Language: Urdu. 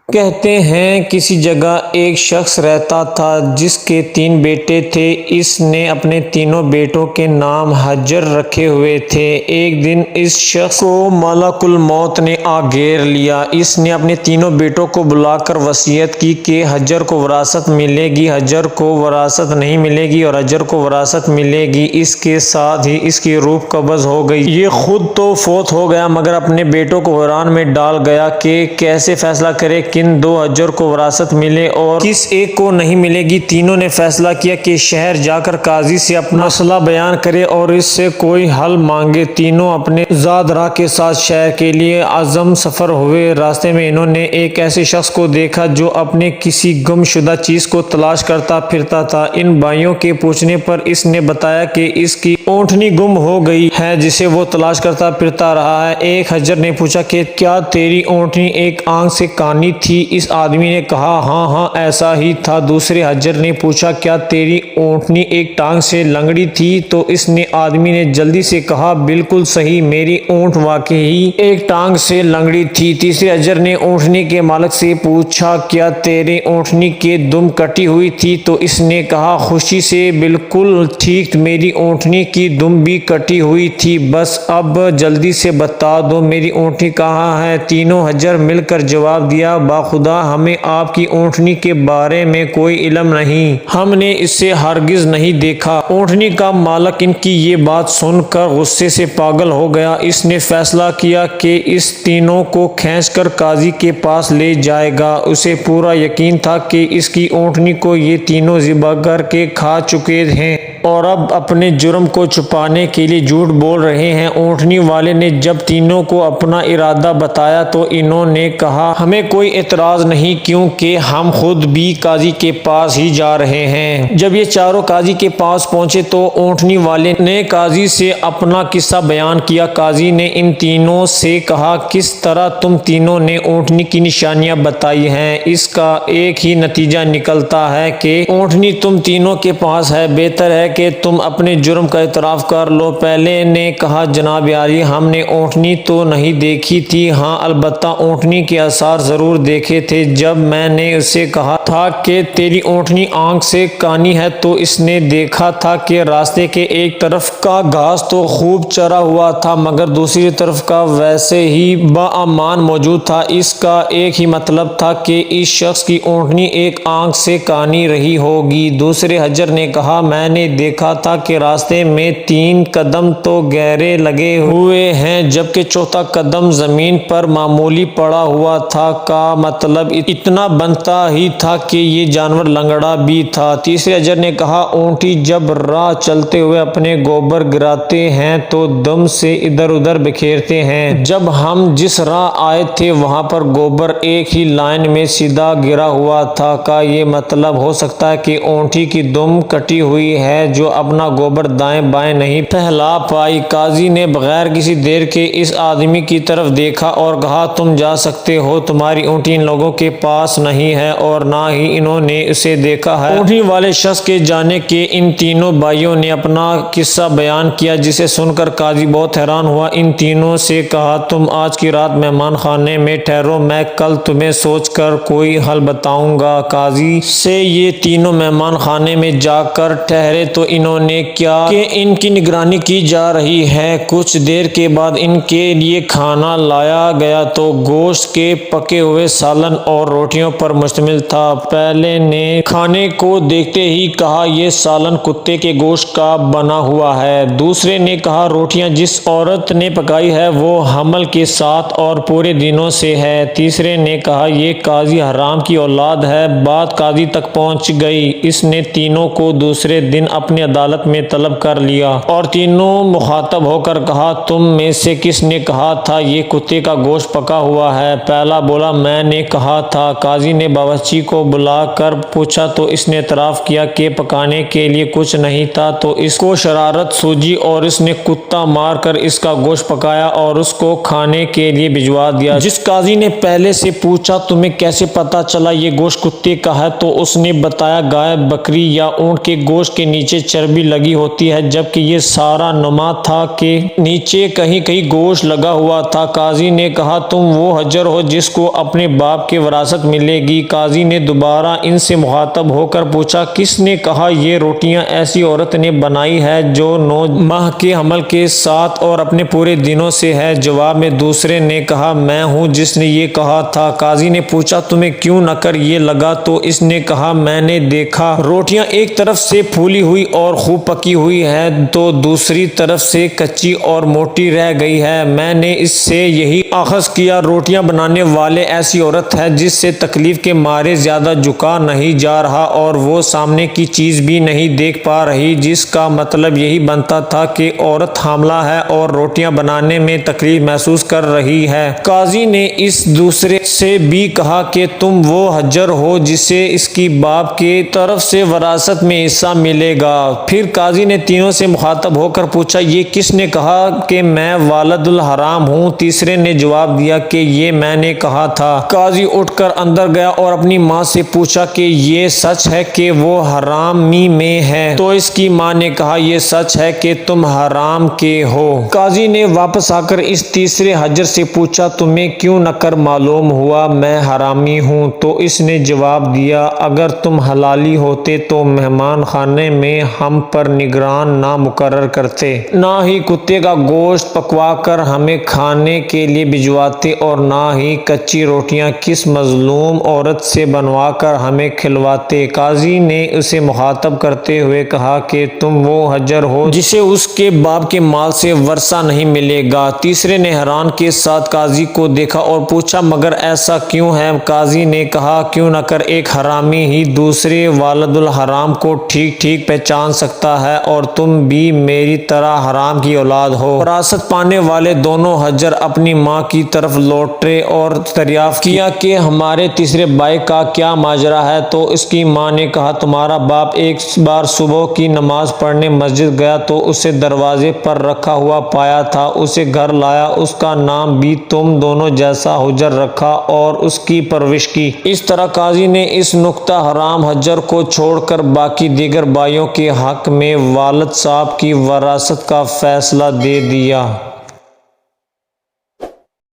کہتے ہیں کسی جگہ ایک شخص رہتا تھا جس کے 3 بیٹے تھے۔ اس نے اپنے تینوں بیٹوں کے نام حجر رکھے ہوئے تھے۔ ایک دن اس شخص کو ملک الموت نے آ گھیر لیا۔ اس نے اپنے تینوں بیٹوں کو بلا کر وصیت کی کہ حجر کو وراثت ملے گی، حجر کو وراثت نہیں ملے گی اور حجر کو وراثت ملے گی۔ اس کے ساتھ ہی اس کی روح قبض ہو گئی۔ یہ خود تو فوت ہو گیا مگر اپنے بیٹوں کو حیران میں ڈال گیا کہ کیسے فیصلہ کرے کن 2 حجر کو وراثت ملے اور کس ایک کو نہیں ملے گی۔ تینوں نے فیصلہ کیا کہ شہر جا کر قاضی سے اپنا مسئلہ بیان کرے اور اس سے کوئی حل مانگے۔ تینوں اپنے زاد راہ کے ساتھ شہر کے لیے عزم سفر ہوئے۔ راستے میں انہوں نے ایک ایسے شخص کو دیکھا جو اپنے کسی گم شدہ چیز کو تلاش کرتا پھرتا تھا۔ ان بھائیوں کے پوچھنے پر اس نے بتایا کہ اس کی اونٹنی گم ہو گئی ہے جسے وہ تلاش کرتا پھرتا رہا ہے۔ ایک حجر نے پوچھا کہ کیا تیری اونٹنی ایک آنکھ سے کانی تھی؟ اس آدمی نے کہا ہاں ایسا ہی تھا۔ دوسرے حجر نے پوچھا کیا تیری اونٹنی ایک ٹانگ سے لنگڑی تھی؟ تو اس آدمی نے جلدی سے کہا بالکل صحیح، میری اونٹ واقعی ایک ٹانگ سے لنگڑی تھی۔ تیسرے حجر نے اونٹنی کے مالک سے پوچھا کیا تیرے اونٹنی کے دم کٹی ہوئی تھی؟ تو اس نے کہا خوشی سے بالکل ٹھیک، میری اونٹنی کی دم بھی کٹی ہوئی تھی، بس اب جلدی سے بتا دو میری اونٹنی کہاں ہے؟ تینوں حجر مل کر جواب دیا باخدا ہمیں آپ کی اونٹنی کے بارے میں کوئی علم نہیں، ہم نے اسے ہرگز نہیں دیکھا۔ اونٹنی کا مالک ان کی یہ بات سن کر غصے سے پاگل ہو گیا۔ اس نے فیصلہ کیا کہ اس تینوں کو کھینچ کر قاضی کے پاس لے جائے گا۔ اسے پورا یقین تھا کہ اس کی اونٹنی کو یہ تینوں ذبح کر کے کھا چکے ہیں اور اب اپنے جرم کو چھپانے کے لیے جھوٹ بول رہے ہیں۔ اونٹنی والے نے جب تینوں کو اپنا ارادہ بتایا تو انہوں نے کہا ہمیں کوئی اعتراض نہیں کیونکہ ہم خود بھی قاضی کے پاس ہی جا رہے ہیں۔ جب یہ چاروں قاضی کے پاس پہنچے تو اونٹنی والے نے قاضی سے اپنا قصہ بیان کیا۔ قاضی نے ان تینوں سے کہا کس طرح تم تینوں نے اونٹنی کی نشانیاں بتائی ہیں، اس کا ایک ہی نتیجہ نکلتا ہے کہ اونٹنی تم تینوں کے پاس ہے، بہتر ہے کہ تم اپنے جرم کا اعتراف کر لو۔ پہلے نے کہا جناب عالی ہم نے اونٹنی تو نہیں دیکھی تھی، ہاں البتہ اونٹنی کے آثار ضرور دیکھے تھے۔ جب میں نے اسے کہا تھا کہ تیری اونٹنی آنکھ سے کانی ہے تو اس نے دیکھا تھا کہ راستے کے ایک طرف کا گھاس تو خوب چرا ہوا تھا مگر دوسری طرف کا ویسے ہی باامان موجود تھا۔ اس کا ایک ہی مطلب تھا کہ اس شخص کی اونٹنی ایک آنکھ سے کانی رہی ہوگی۔ دوسرے حجر نے کہا میں نے دیکھا تھا کہ راستے میں 3 قدم تو گہرے لگے ہوئے ہیں جبکہ چوتھا قدم زمین پر معمولی پڑا ہوا تھا، کا مطلب اتنا بنتا ہی تھا کہ یہ جانور لنگڑا بھی تھا۔ تیسرے حجر نے کہا اونٹی جب راہ چلتے ہوئے اپنے گوبر گراتے ہیں تو دم سے ادھر ادھر بکھیرتے ہیں، جب ہم جس راہ آئے تھے وہاں پر گوبر ایک ہی لائن میں سیدھا گرا ہوا تھا، کا یہ مطلب ہو سکتا ہے کہ اونٹی کی دم کٹی ہوئی ہے جو اپنا گوبر دائیں بائیں نہیں پھیلا پائی۔ قاضی نے بغیر کسی دیر کے اس آدمی کی طرف دیکھا اور کہا تم جا سکتے ہو، تمہاری اونٹنی ان لوگوں کے پاس نہیں ہے اور نہ ہی انہوں نے اسے دیکھا ہے۔ اونٹنی والے شخص کے جانے کے ان تینوں بھائیوں نے اپنا قصہ بیان کیا جسے سن کر قاضی بہت حیران ہوا۔ ان تینوں سے کہا تم آج کی رات مہمان خانے میں ٹھہرو، میں کل تمہیں سوچ کر کوئی حل بتاؤں گا۔ قاضی سے یہ تینوں مہمان خانے میں جا کر ٹھہرے تو انہوں نے کیا کہ ان کی نگرانی کی جا رہی ہے۔ کچھ دیر کے بعد ان کے لیے کھانا لایا گیا تو گوشت کے پکے ہوئے سالن اور روٹیوں پر مشتمل تھا۔ پہلے نے کھانے کو دیکھتے ہی کہا یہ سالن کتے کے گوشت کا بنا ہوا ہے۔ دوسرے نے کہا روٹیاں جس عورت نے پکائی ہے وہ حمل کے ساتھ اور پورے دنوں سے ہے۔ تیسرے نے کہا یہ قاضی حرام کی اولاد ہے۔ بات قاضی تک پہنچ گئی، اس نے تینوں کو دوسرے دن اپنی عدالت میں طلب کر لیا اور تینوں مخاطب ہو کر کہا تم میں سے کس نے کہا تھا یہ کتے کا گوشت پکا ہوا ہے؟ پہلا بولا میں نے کہا تھا۔ قاضی نے باورچی کو بلا کر پوچھا تو اس نے اعتراف کیا کہ پکانے کے لیے کچھ نہیں تھا تو اس کو شرارت سوجی اور اس نے کتا مار کر اس کا گوشت پکایا اور اس کو کھانے کے لیے بھجوا دیا۔ جس قاضی نے پہلے سے پوچھا تمہیں کیسے پتا چلا یہ گوشت کتے کا ہے، تو اس نے بتایا گائے، بکری یا اونٹ کے گوشت کے نیچے چربی لگی ہوتی ہے، جبکہ یہ سارا نما تھا کہ نیچے کہیں کہیں گوشت لگا ہوا تھا۔ قاضی نے کہا تم وہ حجر ہو جس کو اپنے باپ کی وراثت ملے گی۔ قاضی نے دوبارہ ان سے مخاطب ہو کر پوچھا کس نے کہا یہ روٹیاں ایسی عورت نے بنائی ہے جو 9 ماہ کے حمل کے ساتھ اور اپنے پورے دنوں سے ہے؟ جواب میں دوسرے نے کہا میں ہوں جس نے یہ کہا تھا۔ قاضی نے پوچھا تمہیں کیوں نہ کر یہ لگا؟ تو اس نے کہا میں نے دیکھا روٹیاں ایک طرف سے پھولی ہوئی اور خوب پکی ہوئی ہے تو دوسری طرف سے کچی اور موٹی رہ گئی ہے، میں نے اس سے یہی اخذ کیا روٹیاں بنانے والے ایسی عورت ہے جس سے تکلیف کے مارے زیادہ جھکا نہیں جا رہا اور وہ سامنے کی چیز بھی نہیں دیکھ پا رہی، جس کا مطلب یہی بنتا تھا کہ عورت حاملہ ہے اور روٹیاں بنانے میں تکلیف محسوس کر رہی ہے۔ قاضی نے اس دوسرے سے بھی کہا کہ تم وہ حجر ہو جسے اس کی باپ کی طرف سے وراثت میں حصہ ملے گا۔ پھر قاضی نے تینوں سے مخاطب ہو کر پوچھا یہ کس نے کہا کہ میں والد الحرام ہوں؟ تیسرے نے جواب دیا کہ یہ میں نے کہا تھا۔ قاضی اٹھ کر اندر گیا اور اپنی ماں سے پوچھا کہ یہ سچ ہے کہ وہ حرامی میں ہے؟ تو اس کی ماں نے کہا یہ سچ ہے کہ تم حرام کے ہو۔ قاضی نے واپس آ کر اس تیسرے حجر سے پوچھا تمہیں کیوں نہ کر معلوم ہوا میں حرامی ہوں؟ تو اس نے جواب دیا اگر تم حلالی ہوتے تو مہمان خانے میں ہم پر نگران نہ مقرر کرتے، نہ ہی کتے کا گوشت پکوا کر ہمیں کھانے کے لیے بھجواتے اور نہ ہی کچی روٹیاں کس مظلوم عورت سے بنوا کر ہمیں کھلواتے۔ قاضی نے اسے مخاطب کرتے ہوئے کہا کہ تم وہ حجر ہو جسے اس کے باپ کے مال سے ورثہ نہیں ملے گا۔ تیسرے نے حیران کے ساتھ قاضی کو دیکھا اور پوچھا مگر ایسا کیوں ہے؟ قاضی نے کہا کیوں نہ کر ایک حرامی ہی دوسرے والد الحرام کو ٹھیک ٹھیک پہچان سکتا ہے اور تم بھی میری طرح حرام کی اولاد ہو۔ وراثت پانے والے دونوں حجر اپنی ماں کی طرف لوٹے اور دریافت کیا کہ ہمارے تیسرے بھائی کا کیا ماجرا ہے؟ تو اس کی ماں نے کہا تمہارا باپ ایک بار صبح کی نماز پڑھنے مسجد گیا تو اسے دروازے پر رکھا ہوا پایا تھا، اسے گھر لایا، اس کا نام بھی تم دونوں جیسا حجر رکھا اور اس کی پرورش کی۔ اس طرح قاضی نے اس نکتہ حرام حجر کو چھوڑ کر باقی دیگر بھائیوں کے حق میں والد صاحب کی وراثت کا فیصلہ دے دیا۔